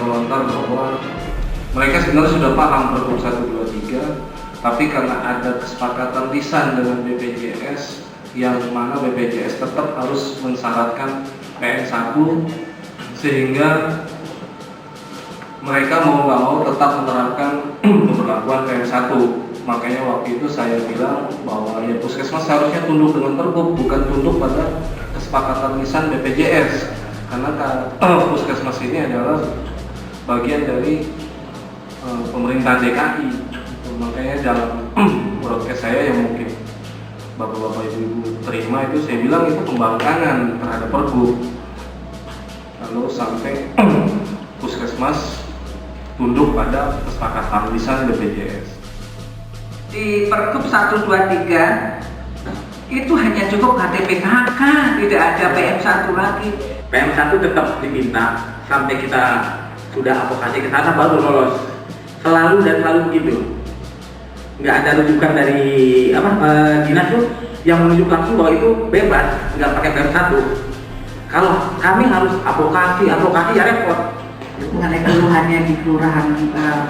melontar bahwa mereka sebenarnya sudah paham Pergub 123, tapi karena ada kesepakatan lisan dengan BPJS yang mana BPJS tetap harus mensyaratkan PN1, sehingga mereka mau nggak mau tetap menerapkan pemberlakuan PN1. Makanya waktu itu saya bilang bahwa ya puskesmas seharusnya tunduk dengan Pergub, bukan tunduk pada kesepakatan lisan BPJS, karena puskesmas ini adalah bagian dari pemerintah DKI. Makanya dalam broadcast saya yang mungkin bapak-bapak ibu-ibu terima itu, saya bilang itu pembangkangan terhadap Pergub. Lalu sampai puskesmas tunduk pada kesepakatan lisan BPJS. Di Pergub 123 itu hanya cukup KTP-KK, tidak ada PM1 lagi. PM1 tetap diminta sampai kita sudah advokasi ke sana baru lolos. Selalu dan selalu begitu. Nggak ada rujukan dari dinas tuh yang menunjuk langsung bahwa itu bebas, nggak pakai PM1. Kalau kami harus advokasi ya repot. Mengenai keluhannya di kelurahan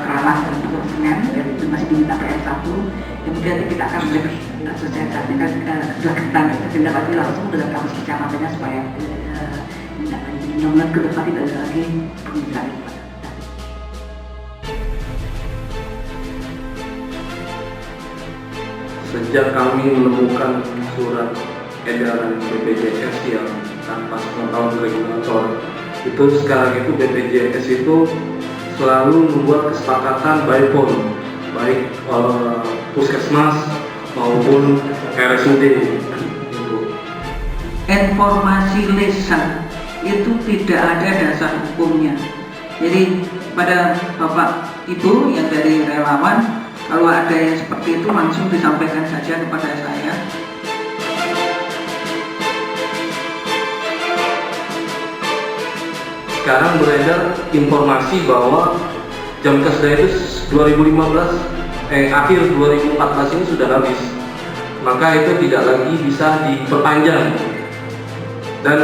Keramas dan Senen, dan itu masih diminta PM1. Kemudian kita akan selesaikan dilakukan tindak lanjut langsung dengan kampus kecamatannya supaya tindak lanjut ke depan tidak ada lagi permintaan. Sejak kami menemukan surat edaran BPJS yang tanpa sepengetahuan regulator, itu sekarang itu BPJS itu selalu membuat kesepakatan by phone, baik puskesmas maupun RSUD. Informasi lisan itu tidak ada dasar hukumnya. Jadi pada Bapak Ibu yang dari relawan, kalau ada yang seperti itu langsung disampaikan saja kepada saya. Sekarang beredar informasi bahwa jam kesda itu 2015 akhir 2014 ini sudah habis, maka itu tidak lagi bisa diperpanjang. Dan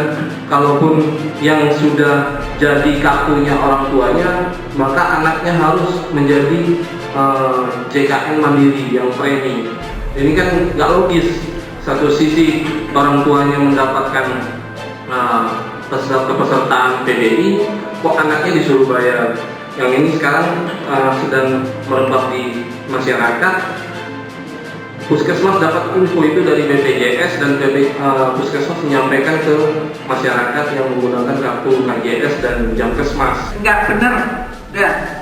kalaupun yang sudah jadi kartunya orang tuanya, maka anaknya harus menjadi JKN mandiri yang premi. Ini kan nggak logis. Satu sisi orang tuanya mendapatkan kepesertaan PBI, kok anaknya disuruh bayar. Yang ini sekarang sedang merebak di masyarakat. Puskesmas dapat info itu dari BPJS dan Puskesmas menyampaikan ke masyarakat yang menggunakan kartu KJS dan Jamkesmas. Nggak benar. Ya.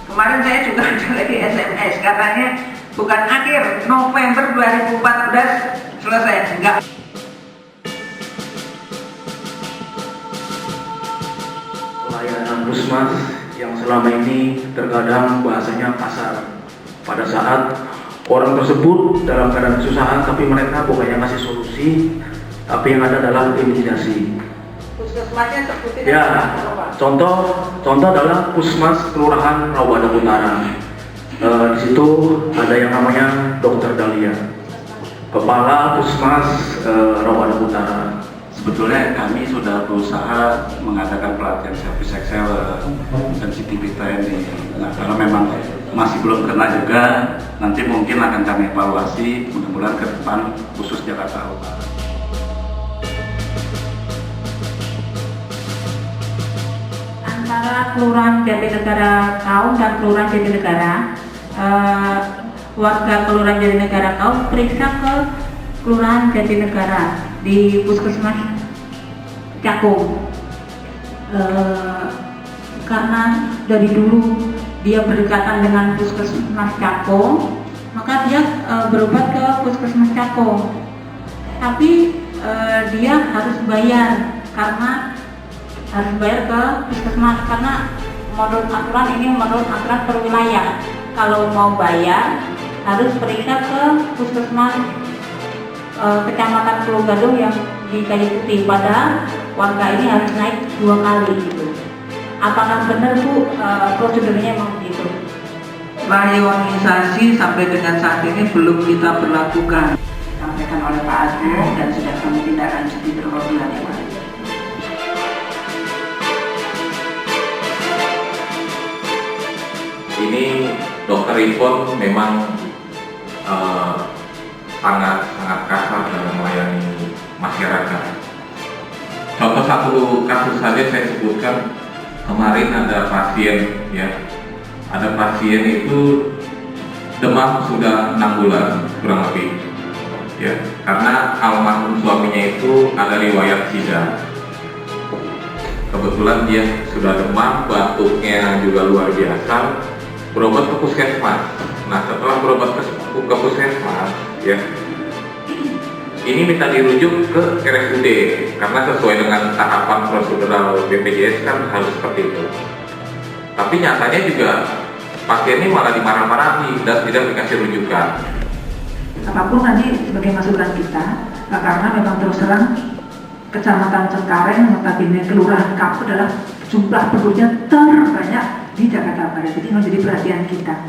Kemarin saya juga ada lagi SMS, katanya bukan akhir November 2014 selesai. Enggak. Pelayanan puskesmas yang selama ini terkadang bahasanya kasar. Pada saat orang tersebut dalam keadaan kesusahan, tapi mereka bukannya ngasih solusi, tapi yang ada adalah intimidasi. Puskesmasnya seperti Ya, contoh adalah Puskesmas Kelurahan Rawabadak Utara. Di situ ada yang namanya Dr. Dahlia, Kepala Puskesmas Rawabadak Utara. Sebetulnya kami sudah berusaha mengadakan pelatihan service excellence dan CTP training. Nah, karena memang masih belum kena juga, nanti mungkin akan kami evaluasi mudah-mudahan ke depan khusus Jakarta Utara. Antara Kelurahan Jatinegara Kaum dan Kelurahan Jatinegara, warga Kelurahan Jatinegara Kaum periksa ke Kelurahan Jatinegara di Puskesmas Cakung, karena dari dulu dia berdekatan dengan Puskesmas Cakung, maka dia berobat ke Puskesmas Cakung, tapi dia harus bayar ke puskesmas, karena menurut aturan per wilayah, kalau mau bayar harus periksa ke puskesmas Kecamatan Pulau Gadung yang di Kayu Putih, padahal warga ini harus naik 2 kali gitu. Apakah benar Bu prosedurnya memang begitu? Rayonisasi sampai dengan saat ini belum kita berlakukan. Disampaikan oleh Pak Agung dan sudah kami tindak lanjuti beberapa bulan yang lalu. ini Dokter Ipon memang sangat kasar dalam melayani masyarakat. Contoh satu kasus saja saya sebutkan, kemarin ada pasien ya, ada pasien itu demam sudah 6 bulan kurang lebih ya, karena almarhum suaminya itu ada riwayat SIDA. Kebetulan dia sudah demam, batuknya juga luar biasa, berobat ke puskesmas. Nah setelah berobat ke puskesmas ya, ini minta dirujuk ke RSUD karena sesuai dengan tahapan prosedural BPJS kan harus seperti itu. Tapi nyatanya juga pasien ini malah dimarah-marahi dan tidak dikasih rujukan. Apapun nanti sebagai masukan kita, karena memang terus terang Kecamatan Cengkareng, notabene Kelurahan Kapuk adalah jumlah penduduknya terbanyak di Jakarta Barat. Jadi menjadi perhatian kita.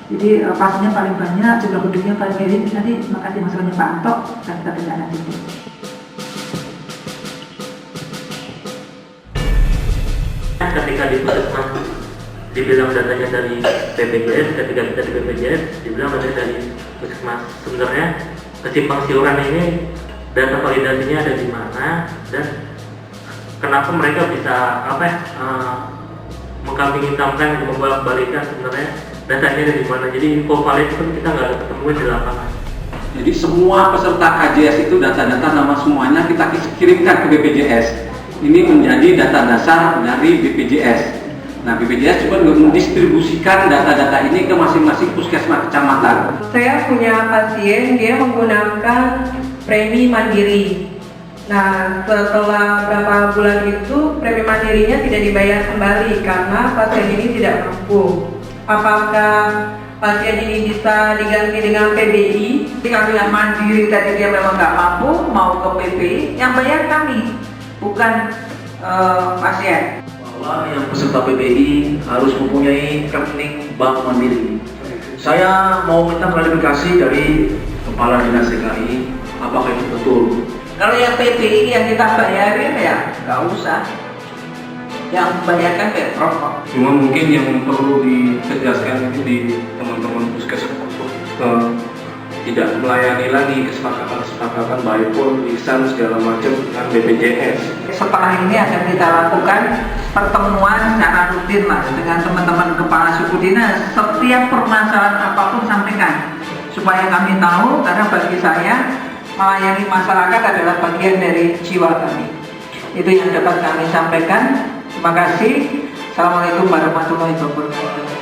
Jadi pasiennya paling banyak, jumlah penduduknya paling banyak. Nanti makasih masukannya Pak Anto dan kita tindak lanjuti. Ketika di puskesmas dibilang datanya dari BPJS, ketika kita di BPJS dibilang datanya dari puskesmas. Sebenarnya kesimpang siuran ini data validasinya ada di mana dan kenapa mereka bisa mengkambing hitamkan, membolak-balikan sebenarnya datanya ada di mana. Jadi info valid itu kita nggak ketemuin di lapangan. Jadi semua peserta KJS itu data-data nama semuanya kita kirimkan ke BPJS. Ini menjadi data dasar dari BPJS. Nah, BPJS juga mendistribusikan data-data ini ke masing-masing puskesmas kecamatan. Saya punya pasien, dia menggunakan premi mandiri. Nah, setelah berapa bulan itu premi mandirinya tidak dibayar kembali karena pasien ini tidak mampu. Apakah pasien ini bisa diganti dengan PBI? Kalau yang mandiri tadi dia memang nggak mampu, mau ke PBI, yang bayar kami, bukan pasien. Bahwa yang peserta PBI harus mempunyai rekening bank mandiri. Saya mau minta klarifikasi dari Kepala Dinas DKI, apakah itu betul? Kalau yang PBI yang kita bayarin ya nggak usah. Yang membayarkan Pemprov kok. Cuma mungkin yang perlu ditegaskan ini di teman-teman puskesmas tidak melayani lagi kesepakatan baik pun lisan segala macam dengan BPJS. Setelah ini akan kita lakukan pertemuan secara rutin mas dengan teman-teman kepala suku dinas. Setiap permasalahan apapun sampaikan supaya kami tahu, karena bagi saya melayani masyarakat adalah bagian dari jiwa kami. Itu yang dapat kami sampaikan. Terima kasih. Assalamualaikum warahmatullahi wabarakatuh.